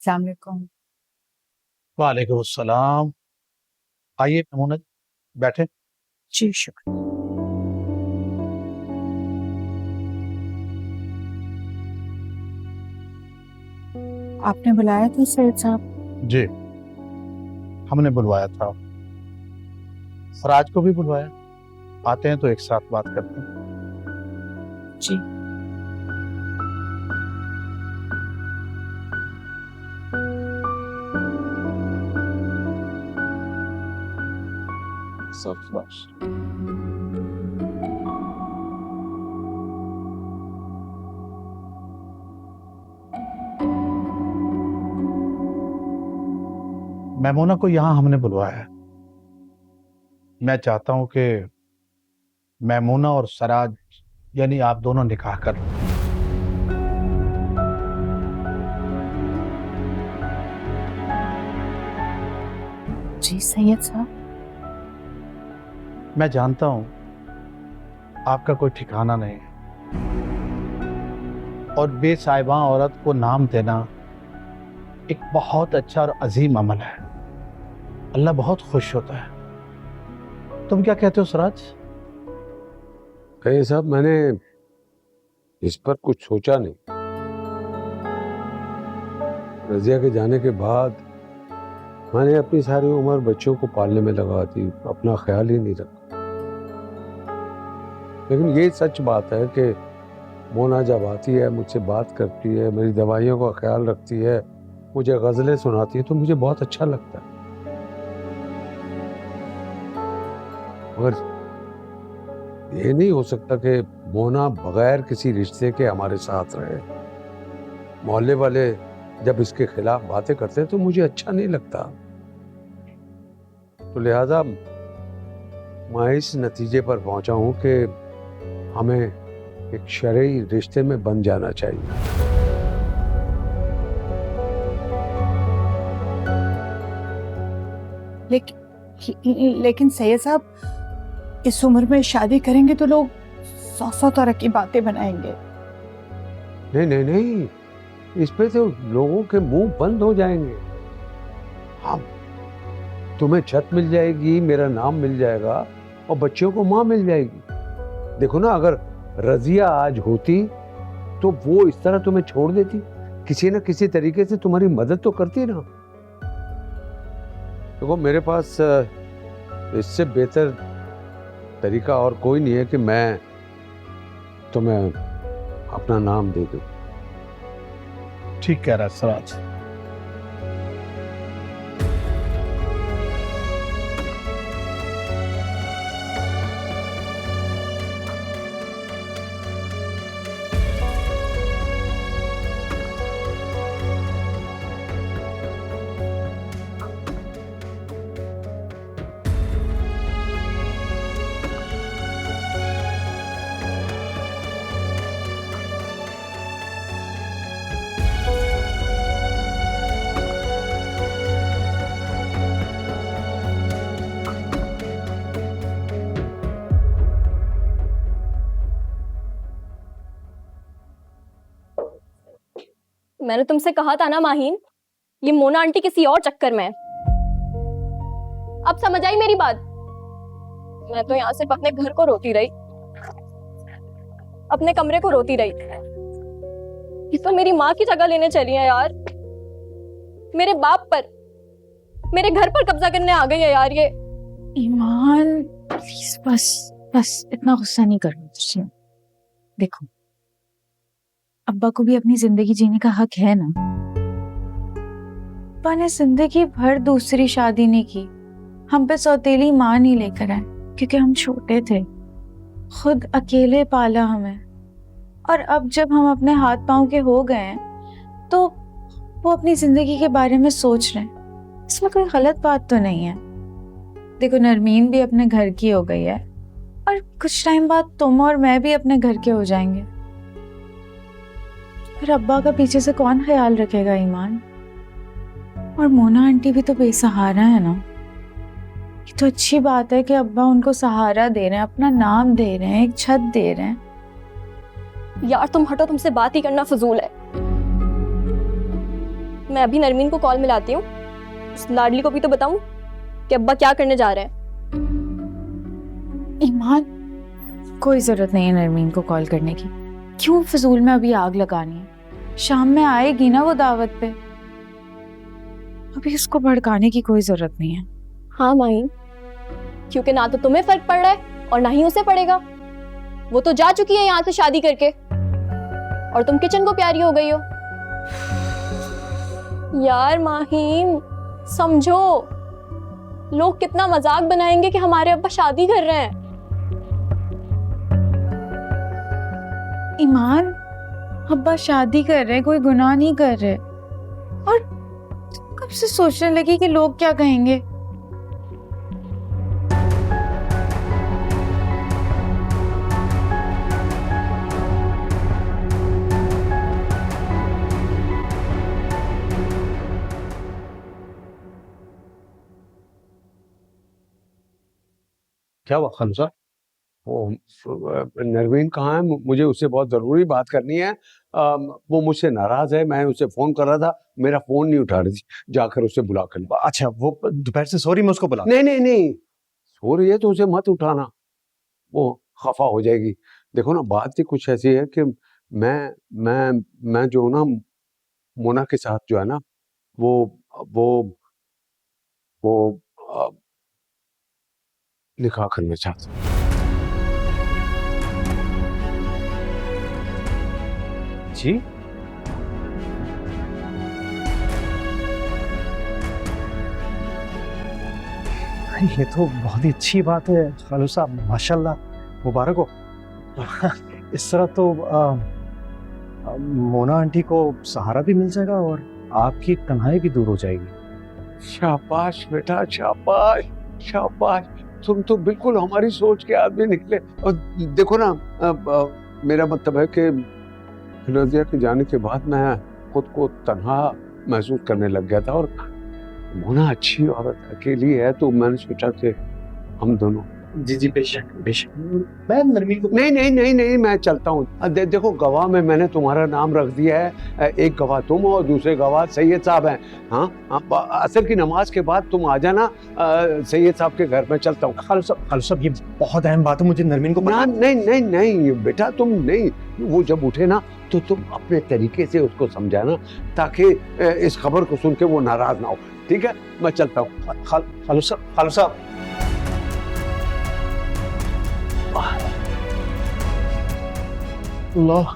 अस्सलाम वालेकुम। वालेकुम अस्सलाम। आइए मोना जी, बैठे। जी शुक्र। आपने बुलाया था सैयद साहब? जी, हमने बुलवाया था, फराज को भी बुलवाया। आते हैं तो एक साथ बात करते हैं। जी। शाबाश। मैमूना को यहाँ हमने बुलवाया है। मैं चाहता हूँ कि मैमूना और सराज यानी आप दोनों निकाह कर लो। जी सैयद साहब। मैं जानता हूँ आपका कोई ठिकाना नहीं है और बेसाहिबा औरत को नाम देना एक बहुत अच्छा और अजीम अमल है। अल्लाह बहुत खुश होता है। तुम क्या कहते हो सराज? कहीं साहब, मैंने इस पर कुछ सोचा नहीं। रजिया के जाने के बाद मैंने अपनी सारी उम्र बच्चों को पालने में लगा दी, अपना ख्याल ही नहीं रखा। लेकिन ये सच बात है कि मोना जब आती है, मुझसे बात करती है, मेरी दवाइयों का ख्याल रखती है, मुझे गज़लें सुनाती है, तो मुझे बहुत अच्छा लगता है। मगर ये नहीं हो सकता कि मोना बगैर किसी रिश्ते के हमारे साथ रहे। मोहल्ले वाले जब इसके खिलाफ बातें करते हैं तो मुझे अच्छा नहीं लगता। तो लिहाजा मैं इस नतीजे पर पहुंचा हूं कि हमें एक शरई रिश्ते में बन जाना चाहिए। लेकिन सैयद साहब, इस उम्र में शादी करेंगे तो लोग 100 तरह की बातें बनाएंगे। नहीं नहीं नहीं, इस पे तो लोगों के मुंह बंद हो जाएंगे। हाँ, तुम्हें छत मिल जाएगी, मेरा नाम मिल जाएगा और बच्चों को माँ मिल जाएगी। देखो ना, अगर रजिया आज होती तो वो इस तरह तुम्हें छोड़ देती? किसी न किसी तरीके से तुम्हारी मदद तो करती ना। देखो, मेरे पास इससे बेहतर तरीका और कोई नहीं है कि मैं तुम्हें अपना नाम दे दूं। ठीक कह रहा है सराज। मैंने तुमसे कहा था ना माहीन, ये मोना आंटी किसी और चक्कर में है। अब समझ आई मेरी बात? मैं तो यहाँ सिर्फ अपने घर को रोती रही, अपने कमरे को रोती रही। ये तो मेरी माँ की जगह लेने चली है यार। मेरे बाप पर, मेरे घर पर कब्जा करने आ गई है यार ये। ईमान प्लीज, बस बस इतना गुस्सा नहीं करना तुझसे। देखो, अब्बा को भी अपनी जिंदगी जीने का हक है ना। अब्बा ने जिंदगी भर दूसरी शादी नहीं की, हम पे सौतेली माँ नहीं लेकर आए क्योंकि हम छोटे थे, खुद अकेले पाला हमें। और अब जब हम अपने हाथ पांव के हो गए हैं तो वो अपनी जिंदगी के बारे में सोच रहे हैं। इसमें कोई गलत बात तो नहीं है। देखो, नरमीन भी अपने घर की हो गई है और कुछ टाइम बाद तुम और मैं भी अपने घर के हो जाएंगे। फिर अब्बा का पीछे से कौन ख्याल रखेगा ईमान? और मोना आंटी भी तो बेसहारा है ना। ये तो अच्छी बात है कि अब्बा उनको सहारा दे रहे हैं, अपना नाम दे रहे हैं, एक छत दे रहे हैं। यार तुम हटो, तुमसे बात ही करना फजूल है। मैं अभी नरमीन को कॉल मिलाती हूँ, उस लाडली को भी तो बताऊं कि अब्बा क्या करने जा रहे हैं। ईमान, कोई जरूरत नहीं है नरमीन को कॉल करने की। क्यों फजूल में अभी आग लगानी है? शाम में आएगी ना वो दावत पे, अभी उसको भड़काने की कोई जरूरत नहीं है। हाँ माही, क्योंकि ना तो तुम्हें फर्क पड़ रहा है और ना ही उसे पड़ेगा। वो तो जा चुकी है यहाँ से शादी करके, और तुम किचन को प्यारी हो गई हो। यार माहीन, समझो, लोग कितना मजाक बनाएंगे कि हमारे अब्बा शादी कर रहे हैं। ईमान, अब्बा शादी कर रहे, कोई गुनाह नहीं कर रहे। और तुम कब से सोचने लगी कि लोग क्या कहेंगे? क्या हुआ खमसा? वो नरवीन कहाँ है? मुझे उससे बहुत ज़रूरी बात करनी है। वो मुझसे नाराज़ है, मैं उसे फ़ोन कर रहा था, मेरा फ़ोन नहीं उठा रही थी। जाकर उसे बुला कर ला। अच्छा, वो दोपहर से सॉरी, मैं उसको बुला। नहीं नहीं नहीं, सो रही है तो उसे मत उठाना, वो खफा हो जाएगी। देखो ना, बात ही कुछ ऐसी है कि मैं जो ना मोना के साथ जो है ना, वो वो वो निकाह करना चाहता हूँ। जी, ये तो बहुत ही अच्छी बात है खालू साहब, माशाल्लाह, मुबारक हो। इस तरह तो मोना आंटी को सहारा भी मिल जाएगा और आपकी तन्हाई भी दूर हो जाएगी। शाबाश बेटा, शाबाश शाबाश, तुम तो बिल्कुल हमारी सोच के आदमी निकले। और देखो ना, मेरा मतलब है कि फिरोजिया के जाने के बाद मैं खुद को तन्हा महसूस करने लग गया था, और मोना अच्छी औरत अकेली है, तो मैंने सोचा कि हम दोनों। जी जी, बेशक बेशक, मैं नरमीन को। नहीं नहीं नहीं नहीं, मैं चलता हूँ। देखो, गवाह में मैंने तुम्हारा नाम रख दिया है। एक गवाह तुम हो और दूसरे गवाह सैयद साहब हैं। हाँ, असर की नमाज के बाद तुम आ जाना सैयद साहब के घर में। चलता हूँ। खालू साहब, ये बहुत अहम बात है, मुझे नरमीन को ना, नहीं नहीं नहीं बेटा, तुम नहीं, वो जब उठे ना तो तुम अपने तरीके से उसको समझाना, ताकि इस खबर को सुन के वो नाराज ना हो। ठीक है, मैं चलता हूँ। खालू साहब, अल्लाह